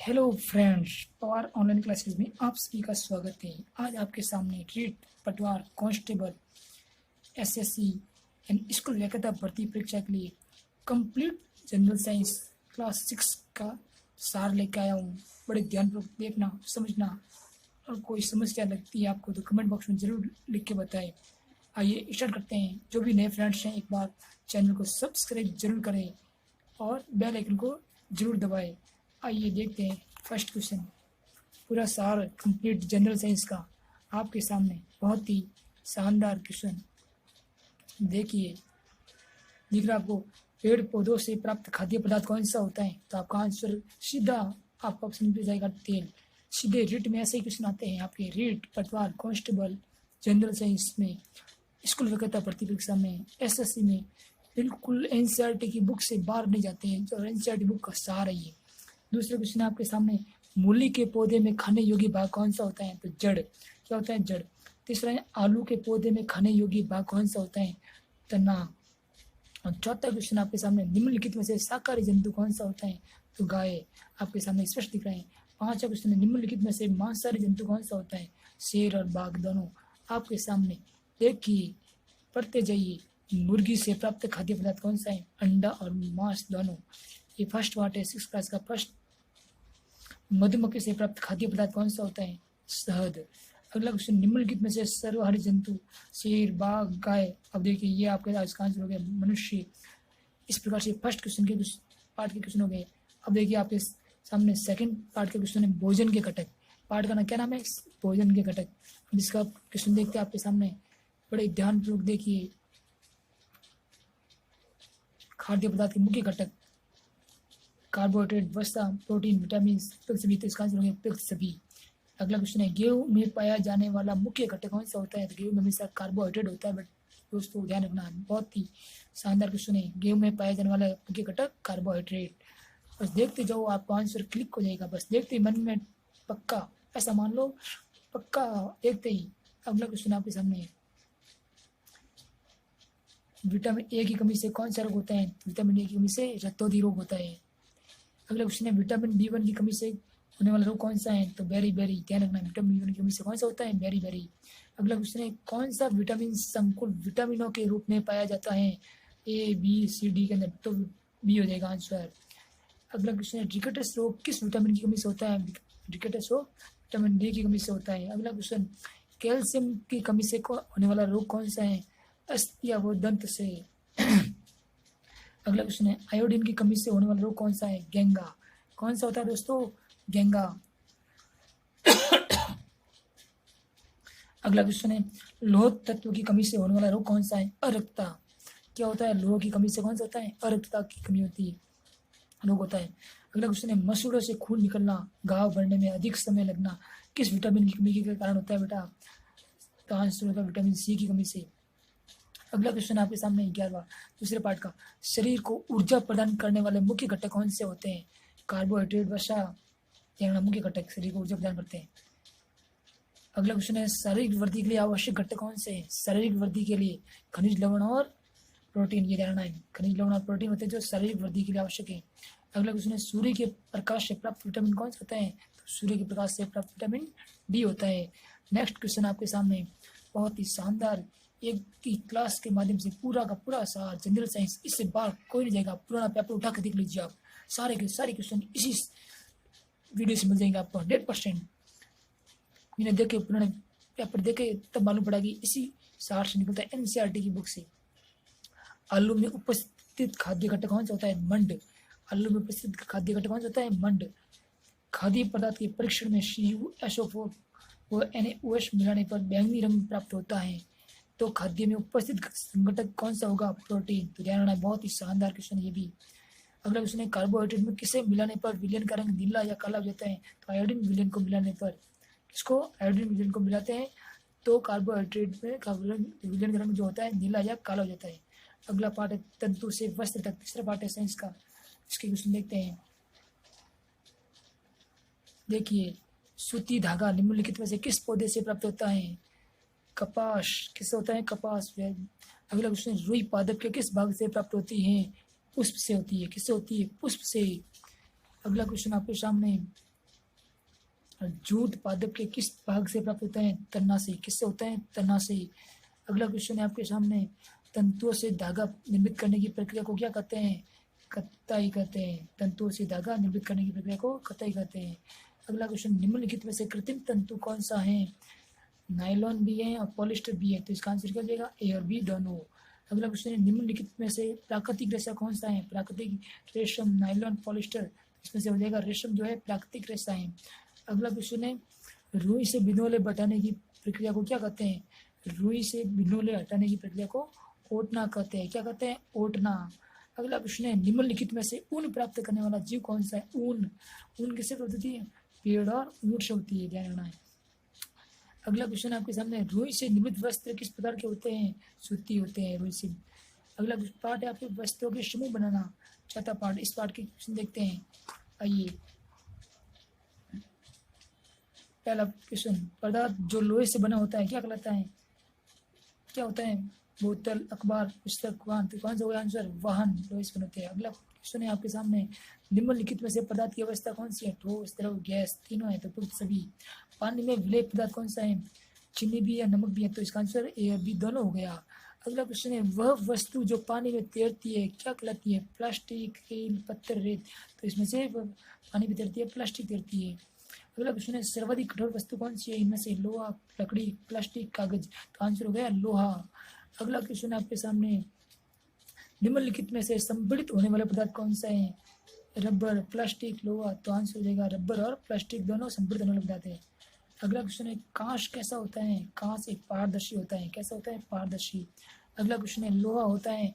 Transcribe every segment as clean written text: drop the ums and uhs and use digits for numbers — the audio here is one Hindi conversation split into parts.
Hello friends, Pawar online classes में आप सभी का स्वागत है। आज आपके सामने रीट पटवार कांस्टेबल एसएससी एंड स्कूल व्याख्याता भर्ती परीक्षा के लिए कंप्लीट जनरल साइंस क्लास 6 का सार लेके आया हूँ। बड़े ध्यानपूर्वक देखना, समझना और कोई समस्या लगती है आपको तो कमेंट बॉक्स में ज़रूर लिख के बताएं। आइए स्टार्ट करते हैं। जो भी नए फ्रेंड्स हैं, एक बार चैनल को सब्सक्राइब जरूर करें और बेल आइकन को जरूर दबाएं। आइए देखते हैं फर्स्ट क्वेश्चन। पूरा सार कंप्लीट जनरल साइंस का आपके सामने बहुत ही शानदार क्वेश्चन। देखिए, दिख रहा आपको, पेड़ पौधों से प्राप्त खाद्य पदार्थ कौन सा होता है? तो आपका आंसर सीधा आपका ऑप्शन पे जाएगा तेल। सीधे रीट में ऐसे ही क्वेश्चन आते हैं आपके रीट पटवार कांस्टेबल जनरल साइंस में, स्कूल व्याख्याता भर्ती परीक्षा में, एसएससी में। बिल्कुल एनसीईआरटी की बुक से बाहर नहीं जाते हैं, जो एनसीईआरटी बुक का सार है ये। दूसरा क्वेश्चन आपके सामने, मूली के पौधे में खाने योग्य भाग कौन सा होता है? तो जड़। क्या होता है? जड़। तीसरा है, आलू के पौधे में खाने योग्य भाग कौन सा होता है? तना। और चौथा क्वेश्चन आपके सामने, निम्नलिखित में से शाकाहारी जंतु कौन सा होता है? तो गाय। आपके सामने स्पष्ट दिख रहे हैं। पांचवा क्वेश्चन है, निम्नलिखित में से मांसाहारी जंतु कौन सा होता है? शेर और बाघ दोनों आपके सामने। देखिए, पढ़ते जाइए। मुर्गी से प्राप्त खाद्य पदार्थ कौन सा है? अंडा और मांस दोनों। ये फर्स्ट पार्ट है 6 क्लास का फर्स्ट। मधुमक्खी से प्राप्त खाद्य पदार्थ कौन सा होता है? शहद। अगला क्वेश्चन, निम्नलिखित में से सर्वहारी जंतु शेर, बाघ, गाय। अब देखिए, ये आपके आज का आंसर हो गया मनुष्य। इस प्रकार से फर्स्ट क्वेश्चन के पार्ट के क्वेश्चन हो गए। अब देखिए आपके सामने सेकंड पार्ट के क्वेश्चन है भोजन के घटक। पार्ट का ना क्या नाम है? भोजन के घटक। अब इसका क्वेश्चन देखते हैं आपके सामने, बड़े ध्यानपूर्वक देखिए। खाद्य पदार्थ के मुख्य घटक, कार्बोहाइड्रेट, वसा, प्रोटीन, विटामिन, सभी। तो इसका आंसर हो गया सभी। अगला क्वेश्चन है, गेहूं में पाया जाने वाला मुख्य घटक कौन सा होता है? तो गेहूं में हमेशा कार्बोहाइड्रेट होता है, बट दोस्तों ध्यान रखना, बहुत ही शानदार क्वेश्चन है। गेहूं में पाया जाने वाला मुख्य घटक कार्बोहाइड्रेट। बस देखते जाओ, आपका आंसर क्लिक हो जाएगा। बस देखते ही मन में पक्का, ऐसा मान लो, पक्का देखते ही। अगला क्वेश्चन आपके सामने है, विटामिन ए की कमी से कौन सा रोग होता है? विटामिन ए की कमी से रक्तोधी रोग होता है। अगला क्वेश्चन है, विटामिन B1 की कमी से होने वाला रोग कौन सा है? तो बेरी बेरी। ध्यान रखना, विटामिन B1 की कमी से कौन सा होता है? Berry berry. अगला क्वेश्चन है, कौन सा विटामिन संकुल विटामिनों के रूप में पाया जाता है? A B C D के अंदर, तो बी हो जाएगा आंसर। अगला क्वेश्चन है, रिकेटस रोग किस विटामिन की कमी से होता है? रिकेटस रोग विटामिन D की कमी से होता है। अगला क्वेश्चन, कैल्शियम की कमी से होने वाला रोग कौन सा है? अस्थिया व दंत से। अगला क्वेश्चन है, आयोडीन की कमी से होने वाला रोग कौन सा है? गेंगा। कौन सा होता है दोस्तों? गेंगा। अगला क्वेश्चन है, लोह तत्व की कमी से होने वाला रोग कौन सा है? अरक्तता। क्या होता है? लोह की कमी से कौन सा होता है? अरक्तता की कमी होती है, रोग होता है। अगला क्वेश्चन है, मसूड़ों से खून निकलना, घाव भरने में अधिक समय लगना किस विटामिन की कमी के कारण होता है बेटा? तो आंसर होगा विटामिन सी की कमी से। अगला क्वेश्चन आपके सामने 11वां दूसरे पार्ट का, शरीर को ऊर्जा प्रदान करने वाले मुख्य घटक कौन से होते हैं? कार्बोहाइड्रेट, वसा। मुख्य घटक शरीर को ऊर्जा प्रदान करते हैं। अगला क्वेश्चन है, शारीरिक वृद्धि के लिए आवश्यक घटक कौन से हैं? शारीरिक वृद्धि के लिए खनिज लवण और प्रोटीन। ये ध्यान रखना है, खनिज लवण और प्रोटीन होते हैं जो शारीरिक वृद्धि के लिए आवश्यक है। अगला क्वेश्चन है, सूर्य के प्रकाश से प्राप्त विटामिन कौन सा होता है? तो सूर्य के प्रकाश से प्राप्त विटामिन डी होता है। नेक्स्ट क्वेश्चन आपके सामने बहुत ही शानदार, एक की क्लास के माध्यम से पूरा का पूरा सार जनरल साइंस, इससे बाहर कोई नहीं जाएगा। पुराना पेपर उठा कर देख लीजिए आप, सारे के सारे क्वेश्चन इसी वीडियो से मिल जाएंगे आपको 100%। मैंने देखे, पुराने पेपर देखे, तब मालूम पड़ा कि इसी सार से निकलता है, एनसीईआरटी की बुक से। आलू में उपस्थित खाद्य घटक कौन सा होता है? मंड। आलू में उपस्थित खाद्य घटक कौन सा होता है? मंड। खाद्य पदार्थ के परीक्षण में CuSO4 व NaOH मिलाने पर बैंगनी रंग प्राप्त होता है। तो खाद्य में उपस्थित घटक कौन सा होगा? प्रोटीन। तो ध्यान रखना, बहुत ही शानदार क्वेश्चन है ये भी। अगला क्वेश्चन है, कार्बोहाइड्रेट में किसे मिलाने पर विलयन का रंग नीला या काला हो जाता है? तो आयोडीन विलयन को मिलाने पर, किसको? आयोडीन विलयन को मिलाते हैं तो कार्बोहाइड्रेट में विलयन का रंग जो होता है नीला या काला हो जाता है। अगला पार्ट है, तंतु से वस्त्र तक। तीसरा पार्ट है साइंस का, इसके क्वेश्चन देखते हैं। देखिए, सूती धागा निम्नलिखित में से किस पौधे से प्राप्त होता है? कपास। किससे होता है? कपास। अगला क्वेश्चन, रुई पादप के किस भाग से प्राप्त होती है? पुष्प से होती है। किससे होती है? पुष्प से। अगला क्वेश्चन आपके सामने, और जूट पादप के किस भाग से प्राप्त होते हैं? तना से। किससे होते हैं? तना से। अगला क्वेश्चन है आपके सामने, तंतुओं से धागा निर्मित करने की प्रक्रिया को क्या कहते हैं? कताई कहते हैं। तंतुओं से धागा निर्मित करने की प्रक्रिया को कताई कहते हैं। अगला क्वेश्चन, निम्नलिखित में से कृत्रिम तंतु कौन सा है? नायलॉन भी है और पॉलिस्टर भी है, तो इसका आंसर क्या हो जाएगा? ए और बी दोनों। अगला क्वेश्चन है, निम्नलिखित में से प्राकृतिक रेशा कौन सा है? प्राकृतिक रेशम, नायलॉन, पॉलिस्टर, इसमें से हो जाएगा रेशम जो है प्राकृतिक रेशा है। अगला क्वेश्चन है, रुई से बिनोले हटाने की प्रक्रिया को क्या कहते हैं? रुई से बिनोले हटाने की प्रक्रिया को ओटना कहते हैं। क्या कहते हैं? ओटना। अगला क्वेश्चन है, निम्नलिखित में से ऊन प्राप्त करने वाला जीव कौन सा है? ऊन। ऊन किससे प्राप्त होती है? पेड़ और ऊँट से होती है, ध्यान रखना है। अगला क्वेश्चन आपके सामने, रुई से निर्मित वस्त्र किस प्रकार के होते हैं? सूती होते हैं रुई से। अगला पार्ट है आपके वस्त्रों के समूह बनाना, चौथा पार्ट। इस पार्ट के क्वेश्चन देखते हैं, आइए। पहला क्वेश्चन, पदार्थ जो लोहे से बना होता है क्या कहलाता है? क्या होता है? बोतल, अखबार, पुस्तक, वाहन। तो कौन सा होगा आंसर? वाहन लोहे से बनते हैं। अगला क्वेश्चन है आपके सामने, निम्नलिखित में से पदार्थ की अवस्था कौन सी है? ठोस, द्रव, गैस, तीनों है, तो उपयुक्त सभी। पानी में विलेय पदार्थ कौन सा है? चीनी भी या नमक भी है, तो इसका आंसर ए और बी दोनों हो गया। अगला क्वेश्चन है, वह वस्तु जो पानी में तैरती है क्या कहलाती है? प्लास्टिक, तेल, पत्थर, रेत। तो इसमें से पानी में तैरती है प्लास्टिक तैरती है। अगला क्वेश्चन है, सर्वाधिक कठोर वस्तु कौन सी है? इनमें से लोहा, लकड़ी, प्लास्टिक, कागज। तो आंसर हो गया लोहा। अगला क्वेश्चन आपके सामने, निम्नलिखित में से संपीड़ित होने वाले पदार्थ कौन सा है? रबर, प्लास्टिक, लोहा। तो आंसर हो जाएगा रबर और प्लास्टिक दोनों संपीड़ित होने वाले पदार्थ है। अगला क्वेश्चन है, कांच कैसा होता है? कांच एक पारदर्शी होता है। कैसा होता है? पारदर्शी। अगला क्वेश्चन है, लोहा होता है,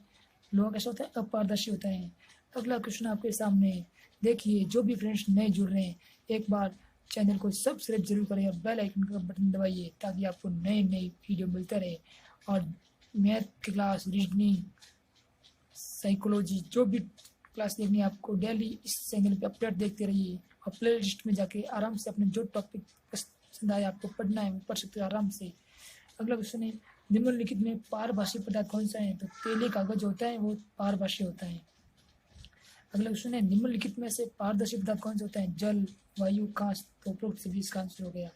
लोहा कैसा होता है? अपारदर्शी होता है। अगला क्वेश्चन आपके सामने देखिए, जो भी फ्रेंड्स नए जुड़ रहे हैं एक बार चैनल को सब्सक्राइब जरूर करें और बेल आइकन का बटन दबाइए ताकि आपको नए नए वीडियो मिलते रहे। और मैथ की क्लास, रीजनिंग, साइकोलॉजी, जो भी क्लास देखनी है आपको डेली इस चैनल पे अपडेट देखते रहिए। और प्ले लिस्ट में जाके आराम से अपने जो टॉपिक पसंद आए आपको पढ़ना है वो पढ़ सकते हो आराम से। अगला क्वेश्चन है, निम्नलिखित में पारभाषी पदार्थ कौन सा है? तो तेली कागज होता है, वो पारभाषी होता है। अगला क्वेश्चन है, निम्नलिखित में से पारदर्शी पदार्थ कौन सा होता है? जल, वायु, कांच। तो उपरोक्त सभी इसका आंसर हो गया।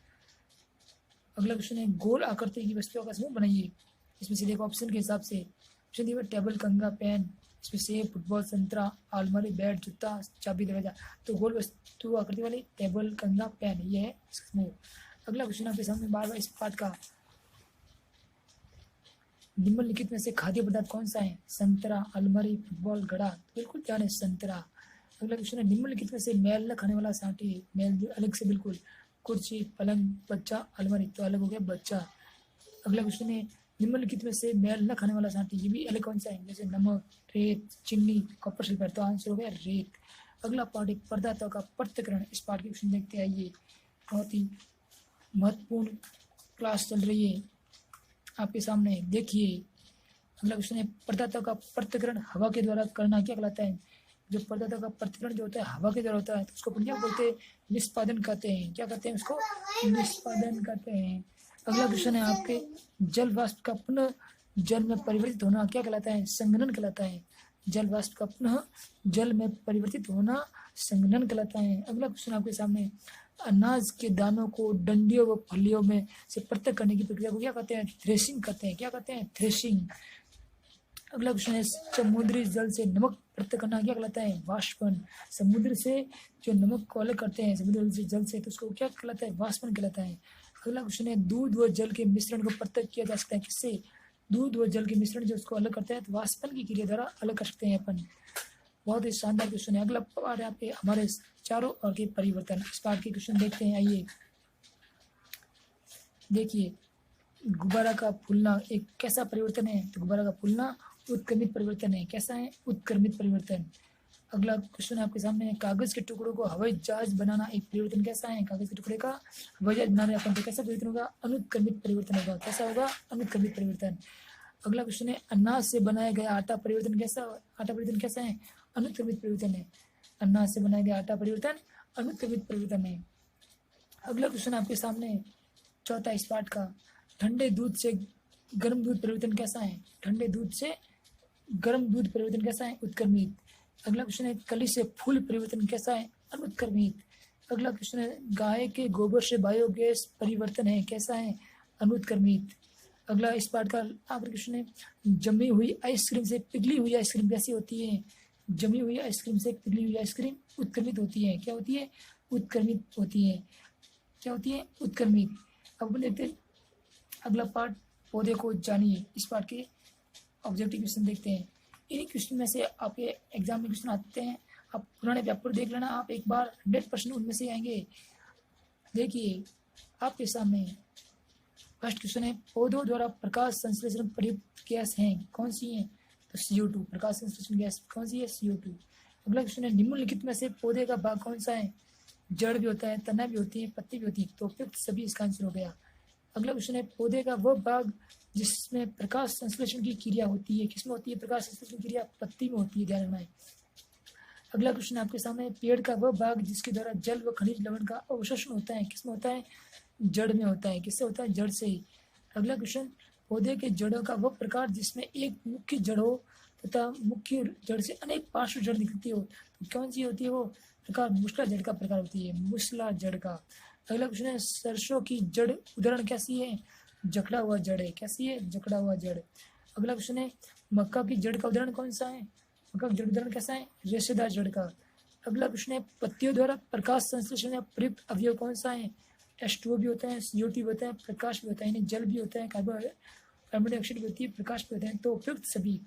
अगला क्वेश्चन है, गोल आकृति की वस्तुओं का समूह बनाइए। इसमें से देखो ऑप्शन के हिसाब से, ऑप्शन दिए टेबल, कंघा, पेन, इसमें सेब, फुटबॉल, संतरा, अलमारी, बेड, जूता, चाबी, दरवाजा। तो गोल वस्तु आकृति वाली टेबल, कंघा, पेन, ये है इसका समूह। अगला क्वेश्चन आपके सामने बार बार इस पाठ का, निम्नलिखित में से खाद्य पदार्थ कौन सा है? संतरा, अलमारी, फुटबॉल, घड़ा। बिल्कुल ध्यान है, संतरा। अगला क्वेश्चन है, निम्नलिखित में से मेल न खाने वाला साथी, मेल अलग से बिल्कुल, कुर्सी, पलंग, बच्चा, अलमारी। तो अलग हो गया बच्चा। अगला क्वेश्चन है, निम्नलिखित में से मेल न खाने वाला साथी, ये भी अलग कौन सा है? जैसे नमक, रेत, चीनी, कॉपर, सिल्वर। तो आंसर हो गया रेत। अगला पार्ट एक पदार्थों का पृथक्करण। इस पार्ट के क्वेश्चन देखते हैं, ये बहुत ही महत्वपूर्ण क्लास चल रही है आपके सामने, देखिए। अगला क्वेश्चन है, पदार्थों का पृथक्करण हवा के द्वारा करना क्या कहलाता है? जो पदार्थों का पृथक्करण जो होता है हवा के द्वारा होता है तो उसको क्या बोलते हैं? निष्पादन कहते हैं। क्या कहते हैं उसको? निष्पादन कहते हैं। अगला क्वेश्चन है आपके, जल वाष्प का पुनः जल में परिवर्तित होना क्या कहलाता है? संघनन कहलाता है। जल वाष्प का पुनः जल में परिवर्तित होना संघनन कहलाता है। अगला क्वेश्चन आपके सामने, अनाज के दानों को डंडियों व फलियों में से पृथक करने की प्रक्रिया को क्या कहते हैं? थ्रेशिंग कहते हैं। क्या कहते हैं? थ्रेशिंग। अगला क्वेश्चन है, समुद्री जल से नमक पृथक करना क्या कहलाता है? वाष्पन। समुद्र से जो नमक को अलग करते हैं समुद्री जल से, तो उसको क्या कहलाता है? वाष्पन कहलाता है। अगला क्वेश्चन है, दूध व जल के मिश्रण को पृथक किया जा सकता है किससे? दूध व जल के मिश्रण जो उसको अलग करते हैं तो वाष्पन की क्रिया द्वारा अलग कर सकते हैं अपन। बहुत ही शानदार क्वेश्चन है। अगला पार्ट है पे हमारे चारों ओर के परिवर्तन। इस पार्ट के क्वेश्चन देखते हैं, आइए देखिए। गुब्बारा का फूलना एक कैसा परिवर्तन है? तो गुब्बारा का फूलना उत्क्रमित परिवर्तन है। कैसा है? उत्क्रमित परिवर्तन। अगला क्वेश्चन आपके सामने है, कागज के टुकड़ों को हवाई जहाज बनाना एक परिवर्तन कैसा है? कागज के टुकड़े का हवाई जहाज बनाने अपन तो कैसा परिवर्तन होगा? अनुत्क्रमित परिवर्तन होगा। कैसा होगा? अनुत्क्रमित परिवर्तन। अगला क्वेश्चन है, अनाज से बनाया गया आटा परिवर्तन कैसा? आटा परिवर्तन कैसा है? अनुत्क्रमित परिवर्तन है। अनाज से बनाया गया आटा परिवर्तन अनुत्क्रमित परिवर्तन है। अगला क्वेश्चन आपके सामने चौथा इस पाठ का, ठंडे दूध से गर्म दूध परिवर्तन कैसा है? ठंडे दूध से गर्म दूध परिवर्तन कैसा है? उत्क्रमित। अगला क्वेश्चन है, कली से फूल परिवर्तन कैसा है? अनुत्क्रमित। अगला क्वेश्चन है, गाय के गोबर से बायोगैस परिवर्तन है, कैसा है? अनुत्क्रमित। अगला इस पार्ट का आखिरी क्वेश्चन है, जमी हुई आइसक्रीम से पिघली हुई आइसक्रीम कैसी होती है? जमी हुई आइसक्रीम से पिघली हुई आइसक्रीम उत्क्रमित होती है। क्या होती है? उत्क्रमित होती है। क्या होती है? उत्क्रमित। अब अपन देखते हैं अगला पार्ट, पौधे को जानिए। इस पार्ट के ऑब्जेक्टिव क्वेश्चन देखते हैं। इन क्वेश्चन में से आपके एग्जाम में क्वेश्चन आते हैं, आप पुराने पेपर देख लेना, आप एक बार 100% उनमें से आएंगे। देखिए आपके सामने फर्स्ट क्वेश्चन है, पौधों द्वारा प्रकाश संश्लेषण प्रयुक्त गैस हैं, कौन सी है? तो CO2। प्रकाश संश्लेषण गैस कौन सी है? CO2। अगला क्वेश्चन है, निम्नलिखित में से पौधे का भाग कौन सा है? जड़ भी होता है, तना भी होती है, पत्ती भी होती है, तो उपयुक्त सभी इसका आंसर हो गया। अगला क्वेश्चन है, पौधे का वह भाग जिसमें प्रकाश संश्लेषण की क्रिया होती है, किसमें होती है प्रकाश संश्लेषण की क्रिया? पत्ती में होती है, ध्यान रखना है। अगला क्वेश्चन आपके सामने, पेड़ का वह भाग जिसके द्वारा जल व खनिज लवण का अवशोषण होता है, किसमें होता है? जड़ में होता है। किससे होता है? जड़ से ही। अगला क्वेश्चन, पौधे के जड़ों का वह प्रकार जिसमें एक मुख्य जड़ हो तथा मुख्य जड़ से अनेक पार्श्व जड़ निकलती हो, तो कौन सी होती है वो प्रकार? मूसला जड़ का प्रकार होती है, मूसला जड़ का। अगला क्वेश्चन है, सरसों की जड़ उदाहरण कैसी है? जकड़ा हुआ जड़ है। कैसी है? जकड़ा हुआ जड़। अगला क्वेश्चन है, मक्का की जड़ का उदाहरण कौन सा है? मक्का की जड़ उदाहरण कैसा है? रेशेदार जड़ का। अगला क्वेश्चन है, पत्तियों द्वारा प्रकाश संश्लेषण या प्रयुक्त अवयव कौन सा है? H2O भी होता है, CO2 भी होता है, प्रकाश भी होता है, यानी जल भी होता है, कार्बन डाइऑक्साइड भी होती है, प्रकाश भी होता है, तो उपयुक्त सभी।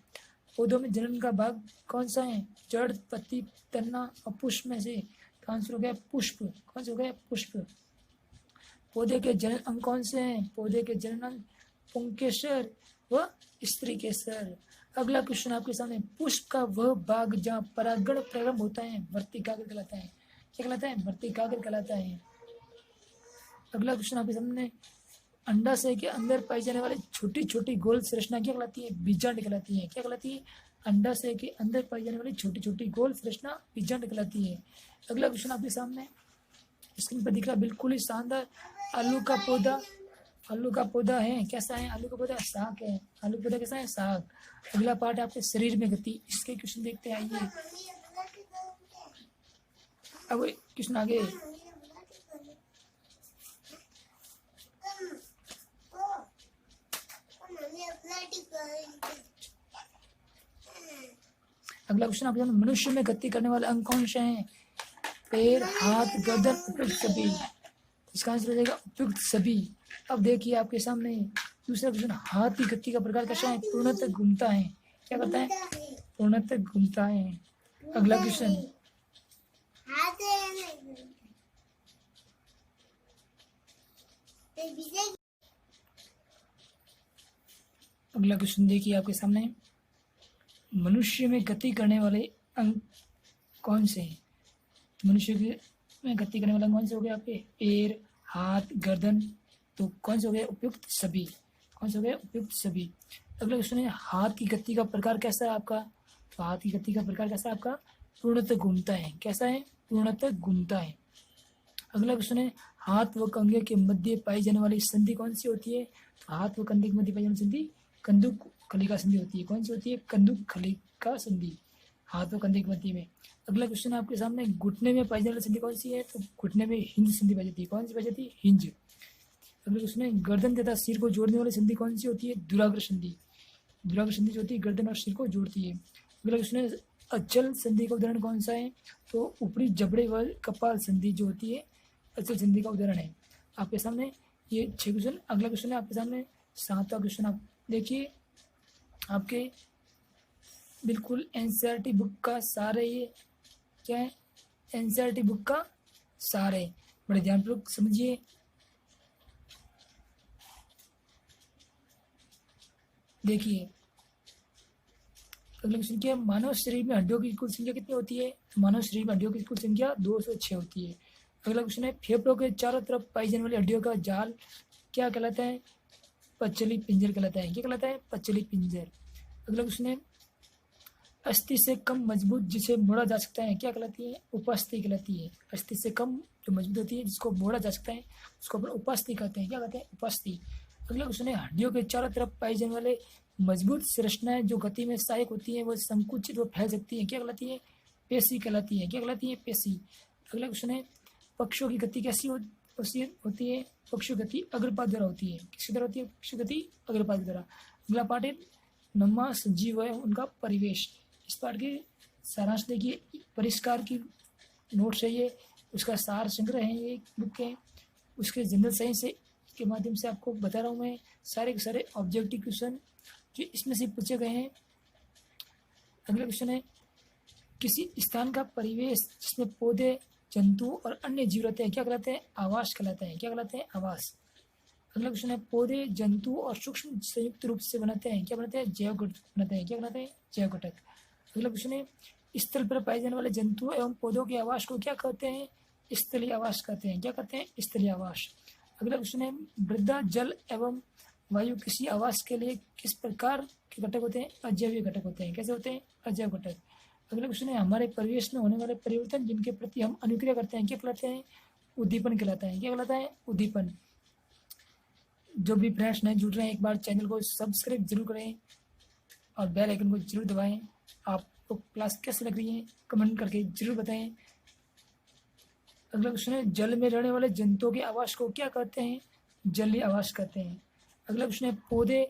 पौधों में जनन का भाग कौन सा है? जड़, पत्ती, तना और पुष्प में से, तो आंसर हो गया पुष्प। कौन सा हो गया? पुष्प। पौधे के जनन अंग कौन से हैं? पौधे के जनन अंग पुंकेसर व स्त्री केसर। अगला क्वेश्चन आपके सामने, पुष्प का वह भाग जहाँ परागण प्रारंभ होता है वर्तिकाग्र कहलाता है। क्या कहलाता है? वर्तिकाग्र कहलाता है। अगला क्वेश्चन आपके सामने, अंडाशय के अंदर पाई जाने वाली छोटी छोटी गोल संरचना क्या कहलाती है? बीजांड कहलाती है। क्या कहलाती है? अंडाशय के अंदर पाई जाने वाली छोटी छोटी गोल संरचना बीजांड कहलाती है। अगला क्वेश्चन आपके सामने स्क्रीन पर दिख रहा बिल्कुल ही शानदार, आलू का पौधा, आलू का पौधा है, कैसा है? आलू का पौधा साग है। आलू का पौधा कैसा है? साग। अगला पार्ट आपके शरीर में गति, इसके क्वेश्चन देखते हैं, आइए। अब क्वेश्चन आगे, अगला क्वेश्चन आपके सामने, मनुष्य में गति करने वाले अंग कौन से हैं? पैर, हाथ, गर्दन, उपयुक्त सभी। इसका आंसर हो जाएगा उपयुक्त सभी। अब देखिए आपके सामने दूसरा क्वेश्चन, हाथ की गति का प्रकार कैसा है? पूर्णतः घूमता है। क्या करता है? पूर्णतः घूमता है। अगला क्वेश्चन, अगला क्वेश्चन देखिए आपके सामने, मनुष्य में गति करने वाले अंग कौन से हैं? मनुष्य में गति करने वाला कौन से हो गए आपके? पैर, हाथ, गर्दन, तो कौन से हो गए? उपयुक्त सभी। कौन से हो गए? उपयुक्त सभी। अगला क्वेश्चन है, हाथ की गति का प्रकार कैसा है आपका? तो हाथ की गति का प्रकार कैसा है आपका? पूर्णतः घूमता है। कैसा है? पूर्णतः घूमता है। अगला क्वेश्चन है, हाथ व कंधे के मध्य पाई जाने वाली संधि कौन सी होती है? तो हाथ व कंधे के मध्य पाई जाने वाली संधि कंदुक खलिका संधि होती है। कौन सी होती है? कंदुक खलिका संधि, हाथ व कंधे के मध्य में। अगला क्वेश्चन आपके सामने, घुटने में पाई जाने वाली संधि कौन सी है? तो घुटने में हिंज संधि पाई जाती है। कौन सी पाई जाती है? हिंज। अगला क्वेश्चन है, गर्दन तथा सिर को जोड़ने वाली संधि कौन सी होती है? दुराग्र संधि। दुराग्र संधि जो होती है गर्दन और सिर को जोड़ती है। अगला क्वेश्चन है, अचल संधि का उदाहरण कौन सा है? तो ऊपरी जबड़े व कपाल संधि जो होती है अचल संधि का उदाहरण है। आपके सामने ये 6 क्वेश्चन। अगला क्वेश्चन है आपके सामने 7वां क्वेश्चन, आप देखिए, आपके बिल्कुल एनसीईआरटी बुक का सार है ये। क्या है? एनसीईआरटी बुक का सार है, बड़े ध्यानपूर्वक समझिए। देखिए अगला क्वेश्चन क्या है, मानव शरीर में हड्डियों की कुल संख्या कितनी होती है? तो मानव शरीर में हड्डियों की कुल संख्या 206 होती है। अगला क्वेश्चन है, फेफड़ों के चारों तरफ पाई जाने वाली हड्डियों का जाल क्या कहलाता है? पचली पिंजर कहलाता है। क्या कहलाता है? पचली पिंजर। अगला क्वेश्चन है, अस्थि से कम मजबूत जिसे मोड़ा जा सकता है क्या कहलाती है? उपास्थि कहलाती है। अस्थि से कम जो मजबूत होती है जिसको मोड़ा जा सकता है उसको अपन उपास्थि कहते हैं। क्या कहते हैं? उपास्थि। अगला क्वेश्चन है, हड्डियों के चारों तरफ पाई जाने वाले मजबूत संरचनाएं जो गति में सहायक होती है वो संकुचित व फैल सकती है। क्या कहलाती है? पेशी कहलाती है। क्या कहलाती है? पेशी। अगला क्वेश्चन है, पक्षों की गति कैसी होती है? पक्षों की गति अग्रपात द्वारा होती है। किसके द्वारा होती है पक्षों की गति? अग्रपात द्वारा। अगला पार्ट है नम्मा सजीव है उनका परिवेश। इस पार्ट के सारांश देखिए, परिष्कार की नोट्स है ये, उसका सार संग्रह है ये बुक है, उसके जनरल साइंस है के माध्यम से आपको बता रहा हूँ मैं सारे के सारे ऑब्जेक्टिव क्वेश्चन जो इसमें से पूछे गए हैं। अगला क्वेश्चन है किसी स्थान का परिवेश जिसमें पौधे, जंतु और अन्य जीव रहते हैं क्या कहलाते हैं? आवास कहलाते हैं। क्या कहलाते हैं? आवास। अगला क्वेश्चन है पौधे, जंतु और सूक्ष्म संयुक्त रूप से बनाते हैं क्या बनाते हैं? जैव घटक बनाते हैं। क्या बनाते हैं? जैव घटक। अगला क्वेश्चन है स्थल पर पाए जाने वाले जंतु एवं पौधों के आवास को क्या कहते हैं? स्थलीय आवास कहते हैं। क्या कहते हैं? स्थलीय आवास। अगला क्वेश्चन है मृदा, जल एवं वायु किसी आवास के लिए किस प्रकार के घटक होते हैं? अजैविक घटक होते हैं। कैसे होते हैं? अजैव घटक। अगला क्वेश्चन है हमारे परिवेश में होने वाले परिवर्तन जिनके प्रति हम अनुक्रिया करते हैं क्या कहलाते हैं? उद्दीपन कहलाता है। क्या कहलाता है? उद्दीपन। जो भी फ्रेंड्स नए जुड़ रहे हैं एक बार चैनल को सब्सक्राइब जरूर करें और बेल आइकन को जरूर दबाएं। आपको क्लास कैसे लग रही है कमेंट करके जरूर बताएं। अगला क्वेश्चन है जल में रहने वाले जंतुओं के आवास को क्या कहते हैं? जलीय आवास कहते हैं। अगला क्वेश्चन है पौधे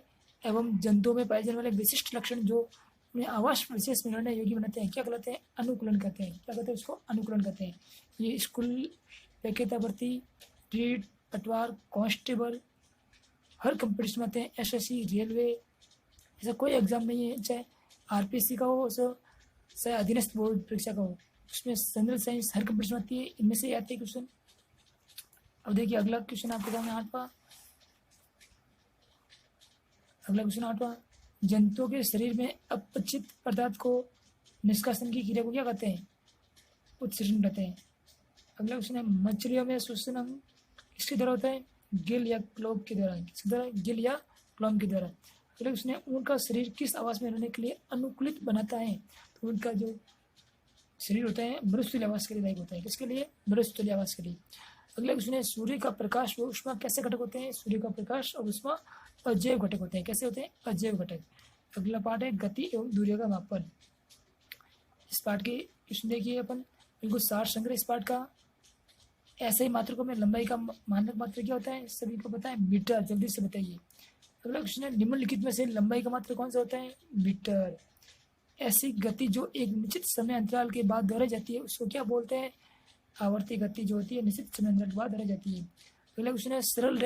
एवं जंतुओं में पाए जाने वाले विशिष्ट लक्षण जो उन्हें आवास विशेष में रहने योग्य बनाते हैं क्या कहलाते हैं? अनुकूलन कहते हैं। क्या कहते हैं? उसको अनुकूलन कहते हैं। ये स्कूल, पैकेता भर्ती, रीट, पटवार, कांस्टेबल हर कंपटीशन में आते हैं। एसएससी, रेलवे, ऐसा कोई एग्जाम नहीं है चाहे आरपीएससी का हो चाहे अधीनस्थ बोर्ड परीक्षा का हो, उसमें जनरल साइंस हर कंपटीशन में आती है। इनमें से आते हैं क्वेश्चन। अब देखिए अगला क्वेश्चन आपके सामने 8वां। अगला क्वेश्चन 8वां जंतुओं के शरीर में अपचित पदार्थ को निष्कासन की क्रिया को क्या कहते हैं? उत्सर्जन कहते हैं। अगला क्वेश्चन है मछलियों में श्वसन किसके द्वारा होता है? गिल या क्लोब के द्वारा। किसके द्वारा? गिल या क्लोब के द्वारा। अगला क्वेश्चन है उनका शरीर किस आवास में रहने के लिए अनुकूलित बनाता है? तो उनका जो शरीर होता है मरुस्थलीय आवास के लिए दायी होता है। किसके लिए? मरुस्थलीय आवास के लिए। अगला क्वेश्चन है सूर्य का प्रकाश व ऊष्मा कैसे घटक होते हैं? सूर्य का प्रकाश और ऊष्मा अजैव घटक होते हैं। कैसे होते हैं? अजैव घटक। अगला पार्ट है गति एवं दूरी का मापन। इस पार्ट के क्वेश्चन देखिए अपन बिल्कुल सार संग्रह इस पार्ट का। ऐसे ही मात्रकों में लंबाई का मानक मात्रक क्या होता है? सभी को पता है, मीटर। जल्दी से बताइए। अगला क्वेश्चन है निम्नलिखित में से लंबाई का मात्रक कौन सा होता है? मीटर। ऐसी गति जो एक निश्चित समय अंतराल के बाद दोहराई जाती है उसको क्या बोलते हैं? आवर्ती गति जो होती है निश्चित समय अंतराल के बाद दोहराई जाती है। अगला क्वेश्चन है सरल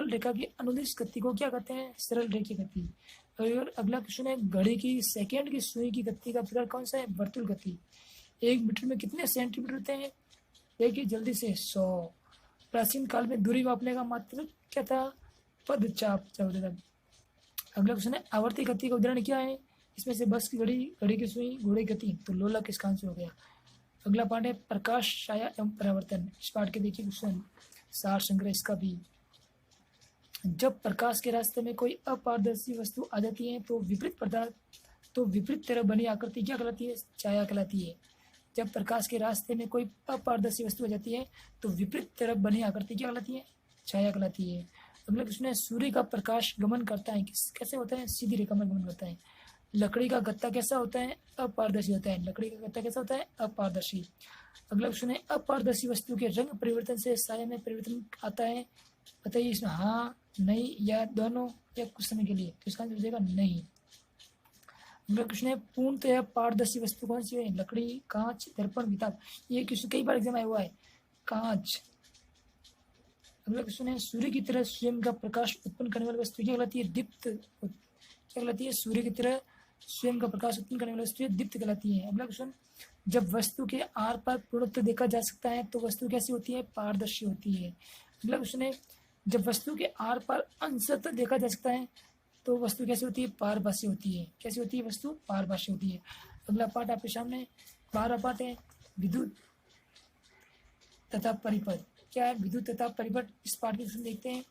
रेखा की अनुदिश गति को क्या कहते हैं? सरल रेखीय गति। और अगला क्वेश्चन है घड़ी की सेकंड की सुई की गति का प्रकार कौन सा है? वर्तुल गति। 1 मीटर में कितने सेंटीमीटर होते हैं? देखिए जल्दी से 100। प्राचीन काल में दूरी मापने का मात्रक क्या था? पदचाप होता था। अगला क्वेश्चन है आवर्ती गति का उदाहरण क्या है? इसमें से बस की घड़ी, घड़ी की सुई, घोड़े की गति। तो लोलक इसका आंसर हो गया। अगला पार्ट है प्रकाश, छाया एवं परावर्तन। इस पार्ट के देखिए क्वेश्चन सार संग्रह इसका भी। जब प्रकाश के रास्ते में कोई अपारदर्शी वस्तु आ जाती है तो विपरीत तरह बनी आकृति क्या कहलाती है? छाया कहलाती है। जब प्रकाश के रास्ते में कोई अपारदर्शी वस्तु आ जाती है तो विपरीत तरफ बनी आकृति क्या कहलाती है? छाया कहलाती है। अगला क्वेश्चन है सूर्य का प्रकाश गमन करता है कैसे होता है? सीधी रेखा में गमन करता है। लकड़ी का गत्ता कैसा होता है? अपारदर्शी होता है। लकड़ी का गत्ता कैसा होता है? अपारदर्शी। अगला क्वेश्चन है अपारदर्शी वस्तु के रंग परिवर्तन से छाया में परिवर्तन आता है, बताइए इसमें हाँ, नहीं या दोनों या कुछ समय के लिए। तो इसका आंसर हो जाएगा नहीं। अगला क्वेश्चन है पूर्णतः पारदर्शी वस्तु कौन सी है? लकड़ी, कांच, दर्पण, किताब। ये क्वेश्चन कई बार एग्जाम आया हुआ है। कांच। अगला क्वेश्चन है सूर्य की तरह स्वयं का प्रकाश उत्पन्न करने वाली वस्तु क्या कहलाती है? दीप्त। क्या कहलाती है? सूर्य की तरह स्वयं का प्रकाश उत्पन्न करने वाली वस्तु दीप्त कहलाती है। अगला क्वेश्चन जब वस्तु के आर पार पूर्णतः देखा जा सकता है तो वस्तु कैसी होती है? पारदर्शी होती है। अगला क्वेश्चन है जब वस्तु के आर पार अंशतः देखा जा सकता है तो वस्तु कैसी होती है? पारभासी होती है। कैसी होती है? वस्तु पारभासी होती है। अगला पार्ट आपके सामने 12वां पार्ट है विद्युत तथा परिपथ। क्या है विद्युत तथा परिपथ? इस पार्ट के क्वेश्चन देखते हैं।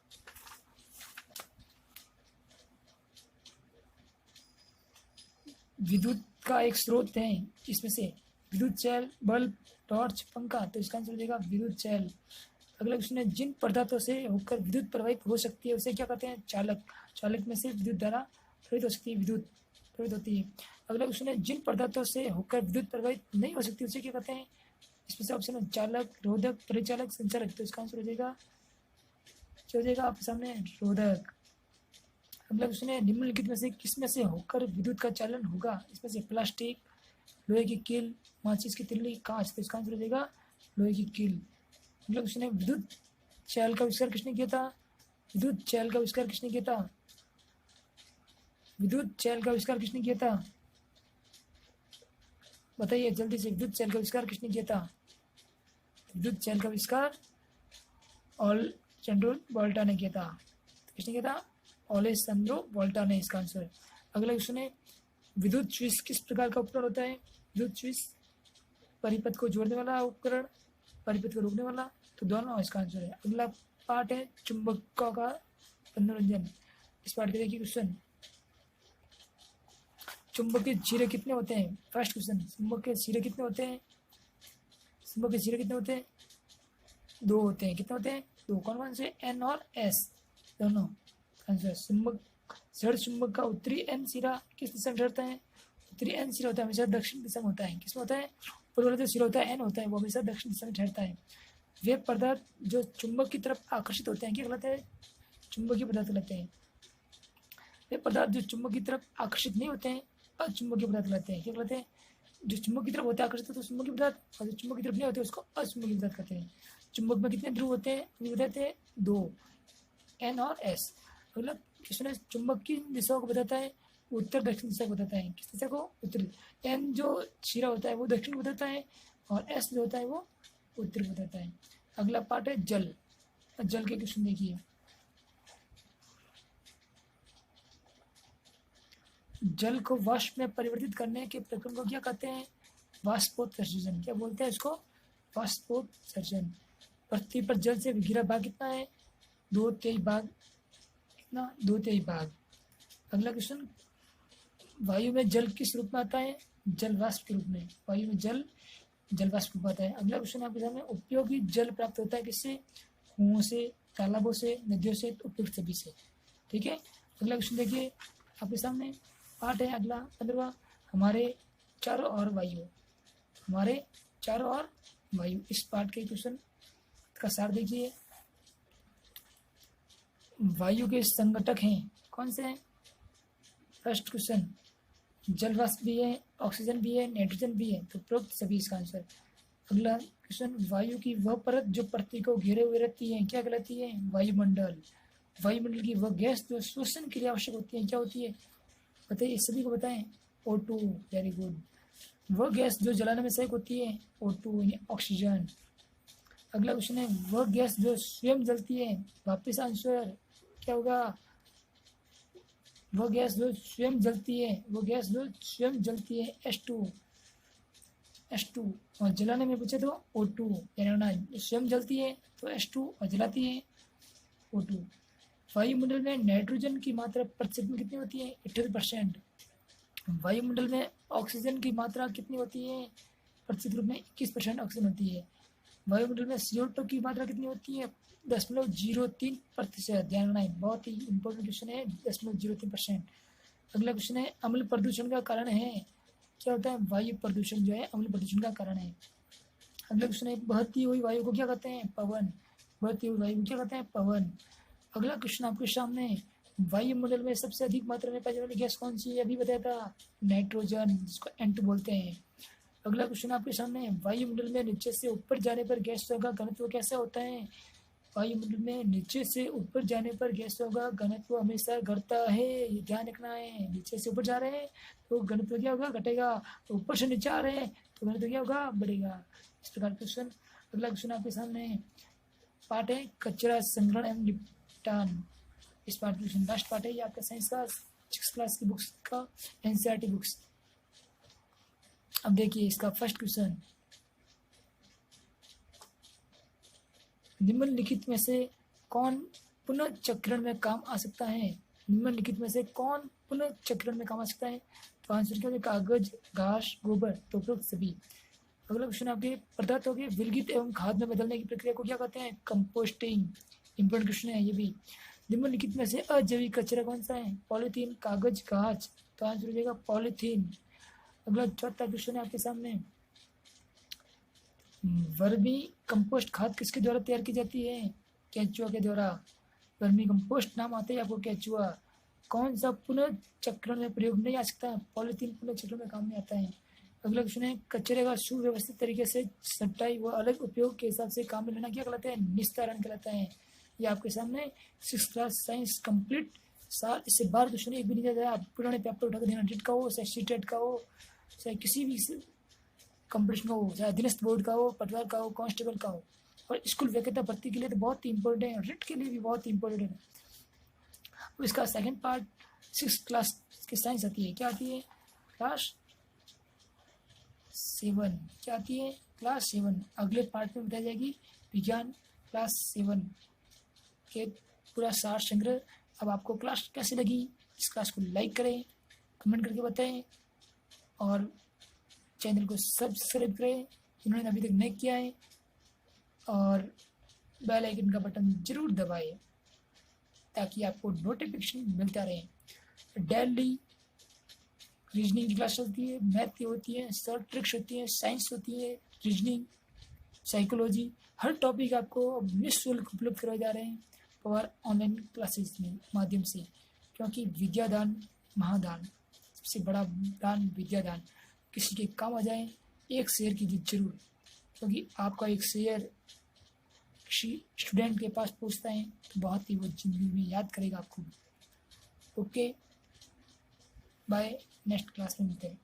विद्युत का एक स्रोत है इसमें से विद्युत चैल, बल्ब, टॉर्च, पंखा। तो इसका आंसर हो जाएगा विद्युत चैल। अगला क्वेश्चन है जिन पदार्थों से होकर विद्युत प्रवाहित हो सकती है उसे क्या कहते हैं? चालक। चालक में से विद्युत धारा प्रवाहित हो सकती है, विद्युत प्रवाहित होती है। अगला क्वेश्चन है जिन पदार्थों से होकर विद्युत प्रवाहित नहीं हो सकती उसे क्या कहते हैं? इसमें से ऑप्शन है चालक, रोधक, परिचालक, संचालक। तो इसका आंसर हो जाएगा क्या हो जाएगा आपके सामने? रोधक। अगला क्वेश्चन है निम्नलिखित में से किसमें से होकर विद्युत का चालन होगा? इसमें से प्लास्टिक, लोहे की कील, माचिस की तिल्ली, कांच। तो इसका आंसर हो जाएगा लोहे की कील। अगला क्वेश्चन है विद्युत चैल का आविष्कार किसने किया था? विद्युत चैल का आविष्कार किसने किया था? विद्युत चैल का आविष्कार किसने किया था? बताइए जल्दी से, विद्युत चैल का आविष्कार किसने किया था? विद्युत चैल का आविष्कार ऑलेसेंड्रो वोल्टा ने किया था। किसने किया था? ऑलेसेंड्रो वोल्टा ने इसका आंसर। अगला क्वेश्चन है विद्युत स्विच किस प्रकार का उपकरण होता है? विद्युत स्विच परिपथ को जोड़ने वाला उपकरण, परिपथ को रोकने वाला। तो दोनों इसका आंसर है। अगला पार्ट है चुंबकों का मनोरंजन। इस पार्ट के देखिए क्वेश्चन, चुंबक के सिरे कितने होते हैं? फर्स्ट क्वेश्चन, चुंबक के सिरे कितने होते हैं? चुंबक के सिरे कितने होते हैं? 2 होते हैं। कितने होते हैं? 2। कौन कौन से? एन और एस दोनों। आंसर चुंबक, जड़ चुंबक का उत्तरी एन सिरा किस दिशा में ठहरता है? उत्तरी एन सिरा होता है हमेशा दक्षिण दिशा में होता है। किसमें होता है? ऊपर वाला जो सिरा होता है एन होता है वो हमेशा दक्षिण दिशा में ठहरता है। वे पदार्थ जो चुंबक की तरफ आकर्षित होते हैं क्या कहलाते हैं? चुंबकीय पदार्थ कहलाते हैं। वे पदार्थ जो चुंबक की तरफ आकर्षित नहीं होते हैं अचुंबकीय पदार्थ कहलाते हैं। क्या कहलाते हैं? जो चुंबक की तरफ होते हैं आकर्षित होते हैं चुंबकीय पदार्थ, और जो चुंबक की तरफ नहीं होते उसको अचुंबकीय पदार्थ कहते हैं। चुंबक में कितने ध्रुव होते हैं? ये बताते हैं 2, एन और एस। अगला क्वेश्चन है चुंबक की दिशाओं को बताता है? उत्तर दक्षिण दिशा को बताता है। किस दिशा को? उत्तरी। एन जो शिरा होता है वो दक्षिण को बताता है और एस जो होता है वो उत्तर को बताता है। अगला पार्ट है जल। जल के क्वेश्चन देखिए, जल को वाष्प में परिवर्तित करने के प्रक्रम को क्या कहते हैं? वाष्पोत्सर्जन। क्या बोलते हैं इसको? वाष्पोत्सर्जन। पृथ्वी पर जल से घिरा भाग कितना है? 2/3 भाग। कितना? 2/3 भाग। अगला क्वेश्चन, वायु में जल किस रूप में आता है? जल वाष्प के रूप में। वायु में जल जल वाष्प रूप में आता है। अगला क्वेश्चन आपके सामने, उपयोगी जल प्राप्त होता है किससे? कुओं से, तालाबों से, नदियों से, उपयुक्त सभी से। ठीक है। अगला क्वेश्चन देखिए आपके सामने, पार्ट है अगला 15वां, हमारे चारों ओर वायु। हमारे चारों ओर वायु। इस पार्ट के क्वेश्चन का सार देखिए, वायु के संगठक हैं कौन से हैं? फर्स्ट क्वेश्चन, जल वाष्प भी है, ऑक्सीजन भी है, नाइट्रोजन भी है। तो उपरोक्त सभी इसका आंसर। अगला क्वेश्चन, वायु की वह परत जो पृथ्वी को घेरे हुए रहती है क्या कहलाती है? वायुमंडल। वायुमंडल की वह गैस जो श्वसन के लिए आवश्यक होती है क्या होती है? बताइए, सभी को बताएं। O2। Very good. वह गैस जो जलाने में सहायक होती है? O2 यानी ऑक्सीजन। अगला क्वेश्चन है, वह गैस जो स्वयं जलती है? वापिस आंसर क्या होगा? वह गैस जो स्वयं जलती है, वो गैस जो स्वयं जलती है H2। और जलाने में पूछे तो O2 यानी स्वयं जलती है तो H2 और जलाती है O2। वायुमंडल में नाइट्रोजन की मात्रा प्रतिशत में कितनी होती है? 78%। वायुमंडल में ऑक्सीजन की मात्रा कितनी होती है? प्रतिशत रूप में 21% ऑक्सीजन होती है। वायुमंडल में CO2 की मात्रा कितनी होती है? 0.03%। ध्यान रखना है, बहुत ही इंपॉर्टेंट क्वेश्चन है। 0.03%। अगला क्वेश्चन है, अम्ल प्रदूषण का कारण है क्या होता है? वायु प्रदूषण जो है अम्ल प्रदूषण का कारण है। अगला क्वेश्चन है, बहती हुई वायु को क्या कहते हैं? पवन। बहती हुई वायु को क्या कहते हैं? पवन। अगला क्वेश्चन आपके सामने, वायुमंडल में सबसे अधिक मात्रा में पाई जाने वाली गैस कौन सी है? अभी बताया था, नाइट्रोजन, जिसको N2 बोलते हैं। अगला क्वेश्चन आपके सामने, वायुमंडल में नीचे से ऊपर जाने पर गैसों का घनत्व कैसा होता है? वायुमंडल में नीचे से ऊपर जाने पर गैसों का घनत्व हमेशा घटता है। ये ध्यान रखना है। नीचे से ऊपर जा रहे हैं तो घनत्व क्या होगा? घटेगा। तो ऊपर से नीचे आ रहे हैं तो घनत्व क्या होगा? बढ़ेगा। इस प्रकार क्वेश्चन। अगला क्वेश्चन आपके सामने पार्ट है कचरा संग्रहण एवं निपटान। इस पार्ट क्वेश्चन लास्ट पार्ट है ये आपका साइंस का 6th क्लास की बुक्स का NCERT बुक्स। अब देखिए इसका फर्स्ट क्वेश्चन, निम्नलिखित में से कौन पुनः चक्रण में काम आ सकता है? निम्नलिखित में से कौन पुनः चक्रण में काम आ सकता है? तो आंसर क्या होगा? कागज, घास, गोबर। तो उपरोक्त सभी। अगला क्वेश्चन आपके, पदार्थों के विलगित एवं खाद में बदलने की प्रक्रिया को क्या कहते हैं? कंपोस्टिंग। इंपॉर्टेंट क्वेश्चन है ये भी। निम्नलिखित में से अजैविक कचरा कौन सा है? पॉलीथीन, कागज, घास। तो आंसर हो जाएगा पॉलीथीन। अगला चौथा क्वेश्चन है आपके सामने, वर्मी कंपोस्ट खाद किसके द्वारा तैयार की जाती है? केंचुआ के द्वारा। वर्मी कंपोस्ट नाम आते ही आपको केंचुआ। कौन सा पुनर्चक्रण में प्रयोग नहीं आ सकता? पॉलीथीन पुनर्चक्रण में काम नहीं आता है। अगला क्वेश्चन है, कचरे का सुव्यवस्थित तरीके से छंटाई व अलग उपयोग के हिसाब से काम में लेना क्या कहलाता है? निस्तारण कहलाता है। ये आपके सामने 6th क्लास साइंस कंप्लीट साल इससे बाहर क्वेश्चन एक भी नहीं जाता है। आप पुराने पेपर उठा कर देना, टेट का हो, चाहे सीटेट का हो, चाहे किसी भी कंपटीशन का हो, चाहे अधीनस्थ बोर्ड का हो, पटवार का हो, कांस्टेबल का हो, और स्कूल वैकेटा भर्ती के लिए तो बहुत ही इंपॉर्टेंट है, रिट के लिए भी बहुत ही इंपॉर्टेंट है। अब इसका सेकंड पार्ट 6th क्लास की साइंस आती है, क्या आती है? क्लास 7। क्या आती है? क्लास 7। अगले पार्ट में बताई जाएगी विज्ञान क्लास 7 के पूरा सार संग्रह। अब आपको क्लास कैसे लगी? इस क्लास को लाइक करें, कमेंट करके बताएं, और चैनल को सब्सक्राइब करें जिन्होंने अभी तक नहीं किया है, और बेल आइकन का बटन जरूर दबाएं ताकि आपको नोटिफिकेशन मिलता रहे। डेली रीजनिंग की क्लास होती है, मैथ की होती है, शॉर्ट ट्रिक्स होती है, साइंस होती है, रीजनिंग, साइकोलॉजी, हर टॉपिक आपको निःशुल्क उपलब्ध करवाए जा रहे हैं और ऑनलाइन क्लासेस में माध्यम से, क्योंकि विद्यादान महादान, सबसे बड़ा दान विद्यादान। किसी के काम आ जाए, एक शेयर कीजिए जरूर, क्योंकि आपका एक शेयर किसी स्टूडेंट के पास पहुंचता है तो बहुत ही वो जिंदगी में याद करेगा आपको। ओके, बाय, नेक्स्ट क्लास में मिलते हैं।